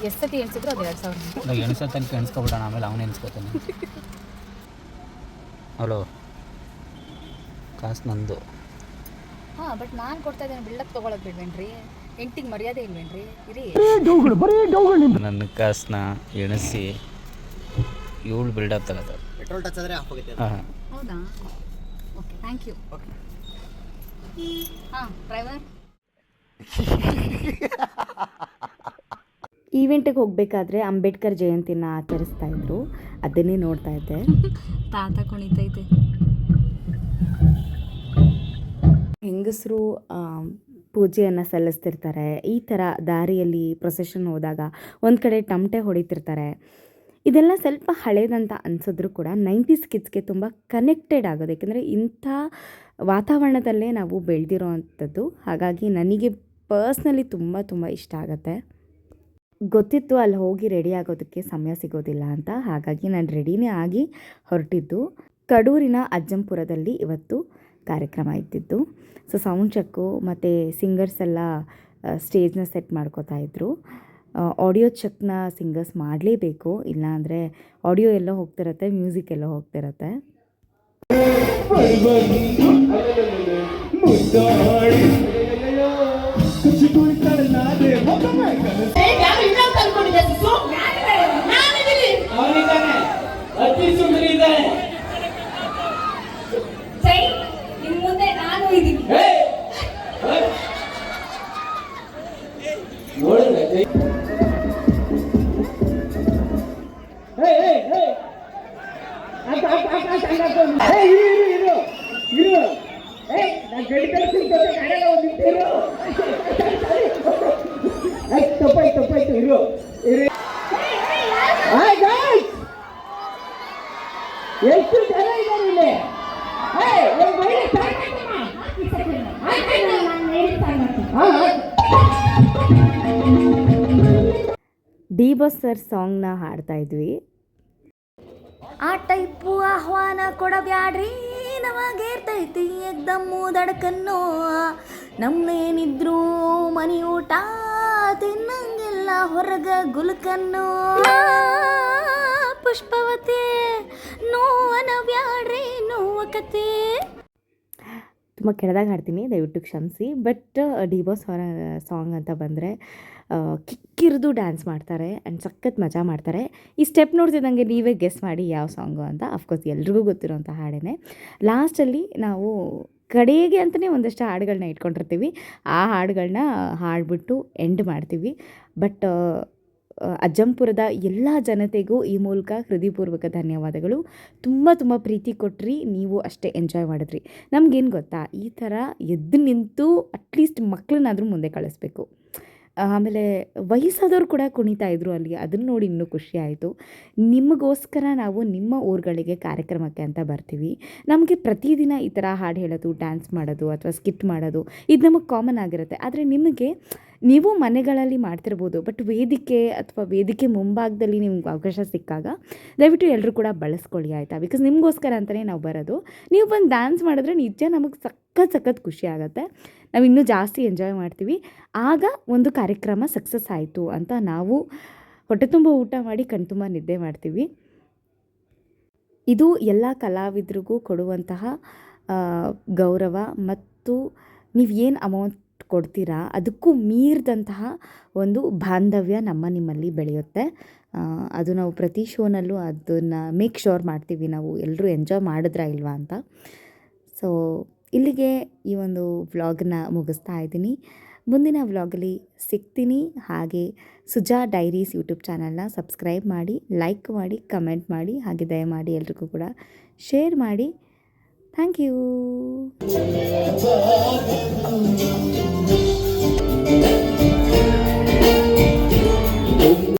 ಎಷ್ಟು ಸತಿ ಎಣಿಸಿದ್ರು ಅದು 2000. ನಾವು ಎಣಿಸೋ ತನಕ ಎಣಿಸ್ಕೊಬಿಡೋಣ, ಆಮೇಲೆ ಅವನು ಎಣಿಸ್ಕೊತಾನೆ. ಹಲೋ, ಕಾಸು ನಂದು. ಹಾಂ, ಬಟ್ ನಾನು ಕೊಡ್ತಾ ಇದ್ದೇನೆ, ಬಿಲ್ಡಪ್ ತೊಗೊಳಕ್ಕೆ ಬಿಡ್ವೇನ್ರಿ? ಹೆಂಡ್ತಿಗೆ ಮರ್ಯಾದೆ ಇಲ್ವೇನ್ರಿ? ಇರಿ, ನನ್ನ ಕಾಸನ್ನ ಎಣಿಸಿ ಇವಳು ಬಿಲ್ಡಪ್ ತಗೋತಾರೆ. ಪೆಟ್ರೋಲ್ ಟಚ್ ಆದರೆ ಆಫ್ ಆಗುತ್ತೆ. ಹಾಂ, ಹೌದಾ? Okay, thank you. ಹಾಂ, ಡ್ರೈವರ್. ಈವೆಂಟಿಗೆ ಹೋಗಬೇಕಾದ್ರೆ ಅಂಬೇಡ್ಕರ್ ಜಯಂತಿನ ಆಚರಿಸ್ತಾ ಇದ್ರು, ಅದನ್ನೇ ನೋಡ್ತಾ ಇದ್ದೆ. ತಾತ ಕುಣಿತೈತೆ. ಹೆಂಗಸರು ಪೂಜೆಯನ್ನು ಸಲ್ಲಿಸ್ತಿರ್ತಾರೆ. ಈ ಥರ ದಾರಿಯಲ್ಲಿ ಪ್ರೊಸೆಷನ್ ಹೋದಾಗ ಒಂದು ಕಡೆ ಟಮಟೆ ಹೊಡಿತಿರ್ತಾರೆ. ಇದೆಲ್ಲ ಸ್ವಲ್ಪ ಹಳೇದಂತ ಅನಿಸಿದ್ರು ಕೂಡ 90s ಕಿಡ್ಸ್ಗೆ ತುಂಬ ಕನೆಕ್ಟೆಡ್ ಆಗೋದು, ಏಕೆಂದರೆ ಇಂಥ ವಾತಾವರಣದಲ್ಲೇ ನಾವು ಬೆಳೆದಿರೋ ಅಂಥದ್ದು. ಹಾಗಾಗಿ ನನಗೆ ಪರ್ಸ್ನಲಿ ತುಂಬ ತುಂಬ ಇಷ್ಟ ಆಗುತ್ತೆ. ಗೊತ್ತಿತ್ತು ಅಲ್ಲಿ ಹೋಗಿ ರೆಡಿ ಆಗೋದಕ್ಕೆ ಸಮಯ ಸಿಗೋದಿಲ್ಲ ಅಂತ, ಹಾಗಾಗಿ ನಾನು ರೆಡಿನೇ ಆಗಿ ಹೊರಟಿದ್ದು. ಕಡೂರಿನ ಅಜ್ಜಂಪುರದಲ್ಲಿ ಇವತ್ತು ಕಾರ್ಯಕ್ರಮ ಇದ್ದಿದ್ದು. ಸೊ ಸೌಂಡ್ ಚೆಕ್ಕು ಮತ್ತು ಸಿಂಗರ್ಸ್ ಎಲ್ಲ ಸ್ಟೇಜ್ನ ಸೆಟ್ ಮಾಡ್ಕೋತಾ ಇದ್ದರು. ಆಡಿಯೋ ಚೆಕ್ನ ಸಿಂಗರ್ಸ್ ಮಾಡಲೇಬೇಕು, ಇಲ್ಲಾಂದರೆ ಆಡಿಯೋ ಎಲ್ಲೋ ಹೋಗ್ತಿರತ್ತೆ, ಮ್ಯೂಸಿಕ್ ಎಲ್ಲೋ ಹೋಗ್ತಿರತ್ತೆ. ಎಷ್ಟು ಜನ ಇದ್ದಾರೆ ಇಲ್ಲಿ? ಡಿ ಬಾಸ್ ಸರ್ ಸಾಂಗ್ನ ಹಾಡ್ತಾ ಇದ್ವಿ. ಆ ಟೈಪು ಆಹ್ವಾನ ಕೊಡಬ್ಯಾಡ್ರಿ, ನಮಗೇರ್ತೈತಿ ಎಕ್ದಮ್ಮು ದಡಕನ್ನೋ. ನಮ್ಮೇನಿದ್ರು ಮನಿ ಊಟ ತಿನ್ನಂಗಿಲ್ಲ ಹೊರಗ ಗುಲ್ಕನ್ನೋ. ಪುಷ್ಪವತಿ ನೋವನ ಬ್ಯಾಡ್ರಿ ನೋವಕತೆ. ತುಂಬ ಕೆಳದಾಗ ಹಾಡ್ತೀನಿ, ದಯವಿಟ್ಟು ಕ್ಷಮಿಸಿ. ಬಟ್ ಡಿ ಬಾಸ್ ಅವರ ಸಾಂಗ್ ಅಂತ ಬಂದರೆ ಕಿಕ್ಕಿರಿದು ಡ್ಯಾನ್ಸ್ ಮಾಡ್ತಾರೆ ಆ್ಯಂಡ್ ಸಖತ್ ಮಜಾ ಮಾಡ್ತಾರೆ. ಈ ಸ್ಟೆಪ್ ನೋಡ್ತಿದ್ದಂಗೆ ನೀವೇ ಗೆಸ್ ಮಾಡಿ ಯಾವ ಸಾಂಗು ಅಂತ. ಅಫ್ಕೋರ್ಸ್ ಎಲ್ರಿಗೂ ಗೊತ್ತಿರೋಂಥ ಹಾಡೇ. ಲಾಸ್ಟಲ್ಲಿ ನಾವು ಕಡೆಗೆ ಅಂತಲೇ ಒಂದಷ್ಟು ಹಾಡುಗಳನ್ನ ಇಟ್ಕೊಂಡಿರ್ತೀವಿ. ಆ ಹಾಡುಗಳನ್ನ ಹಾಡ್ಬಿಟ್ಟು ಎಂಡ್ ಮಾಡ್ತೀವಿ. ಬಟ್ ಅಜ್ಜಂಪುರದ ಎಲ್ಲ ಜನತೆಗೂ ಈ ಮೂಲಕ ಹೃದಯಪೂರ್ವಕ ಧನ್ಯವಾದಗಳು. ತುಂಬ ತುಂಬ ಪ್ರೀತಿ ಕೊಟ್ರಿ, ನೀವು ಅಷ್ಟೇ ಎಂಜಾಯ್ ಮಾಡಿದ್ರಿ. ನಮಗೇನು ಗೊತ್ತಾ, ಈ ಥರ ಎದ್ದು ನಿಂತು ಅಟ್ಲೀಸ್ಟ್ ಮಕ್ಕಳನ್ನಾದರೂ ಮುಂದೆ ಕಳಿಸ್ಬೇಕು. ಆಮೇಲೆ ವಯಸ್ಸಾದವ್ರು ಕೂಡ ಕುಣಿತಾ ಇದ್ರು ಅಲ್ಲಿ, ಅದನ್ನು ನೋಡಿ ಇನ್ನೂ ಖುಷಿ ಆಯಿತು. ನಿಮಗೋಸ್ಕರ ನಾವು ನಿಮ್ಮ ಊರುಗಳಿಗೆ ಕಾರ್ಯಕ್ರಮಕ್ಕೆ ಅಂತ ಬರ್ತೀವಿ. ನಮಗೆ ಪ್ರತಿದಿನ ಈ ಥರ ಹಾಡು ಹೇಳೋದು, ಡ್ಯಾನ್ಸ್ ಮಾಡೋದು ಅಥವಾ ಸ್ಕಿಟ್ ಮಾಡೋದು ಇದು ನಮಗೆ ಕಾಮನ್ ಆಗಿರುತ್ತೆ. ಆದರೆ ನಿಮಗೆ ನೀವು ಮನೆಗಳಲ್ಲಿ ಮಾಡ್ತಿರ್ಬೋದು, ಬಟ್ ವೇದಿಕೆ ಅಥವಾ ವೇದಿಕೆ ಮುಂಭಾಗದಲ್ಲಿ ನಿಮ್ಗೆ ಅವಕಾಶ ಸಿಕ್ಕಾಗ ದಯವಿಟ್ಟು ಎಲ್ಲರೂ ಕೂಡ ಬಳಸ್ಕೊಳ್ಳಿ, ಆಯಿತಾ? ಬಿಕಾಸ್ ನಿಮಗೋಸ್ಕರ ಅಂತಲೇ ನಾವು ಬರೋದು. ನೀವು ಬಂದು ಡ್ಯಾನ್ಸ್ ಮಾಡಿದ್ರೆ ನಿಜ ನಮಗೆ ಸಖತ್ ಖುಷಿ ಆಗುತ್ತೆ. ನಾವು ಇನ್ನೂ ಜಾಸ್ತಿ ಎಂಜಾಯ್ ಮಾಡ್ತೀವಿ. ಆಗ ಒಂದು ಕಾರ್ಯಕ್ರಮ ಸಕ್ಸಸ್ ಆಯಿತು ಅಂತ ನಾವು ಹೊಟ್ಟೆ ತುಂಬ ಊಟ ಮಾಡಿ ಕಣ್ತುಂಬ ನಿದ್ದೆ ಮಾಡ್ತೀವಿ. ಇದು ಎಲ್ಲ ಕಲಾವಿದರಿಗೂ ಕೊಡುವಂತಹ ಗೌರವ, ಮತ್ತು ನೀವು ಏನು ಅಮೌಂಟ್ ಕೊಡ್ತೀರಾ ಅದಕ್ಕೂ ಮೀರಿದಂತಹ ಒಂದು ಬಾಂಧವ್ಯ ನಿಮ್ಮಲ್ಲಿ ಬೆಳೆಯುತ್ತೆ. ಅದು ನಾವು ಪ್ರತಿ ಶೋನಲ್ಲೂ ಅದನ್ನು ಮೇಕ್ ಶ್ಯೂರ್ ಮಾಡ್ತೀವಿ, ನಾವು ಎಲ್ಲರೂ ಎಂಜಾಯ್ ಮಾಡಿದ್ರಾ ಇಲ್ವಾ ಅಂತ. ಸೊ ಇಲ್ಲಿಗೆ ಈ ಒಂದು ವ್ಲಾಗನ್ನ ಮುಗಿಸ್ತಾ ಇದ್ದೀನಿ. ಮುಂದಿನ ವ್ಲಾಗಲ್ಲಿ ಸಿಗ್ತೀನಿ. ಹಾಗೆ ಸುಜಾ ಡೈರೀಸ್ ಯೂಟ್ಯೂಬ್ ಚಾನಲ್ನ ಸಬ್ಸ್ಕ್ರೈಬ್ ಮಾಡಿ, ಲೈಕ್ ಮಾಡಿ, ಕಮೆಂಟ್ ಮಾಡಿ, ಹಾಗೆ ದಯಮಾಡಿ ಎಲ್ರಿಗೂ ಕೂಡ ಶೇರ್ ಮಾಡಿ. Thank you.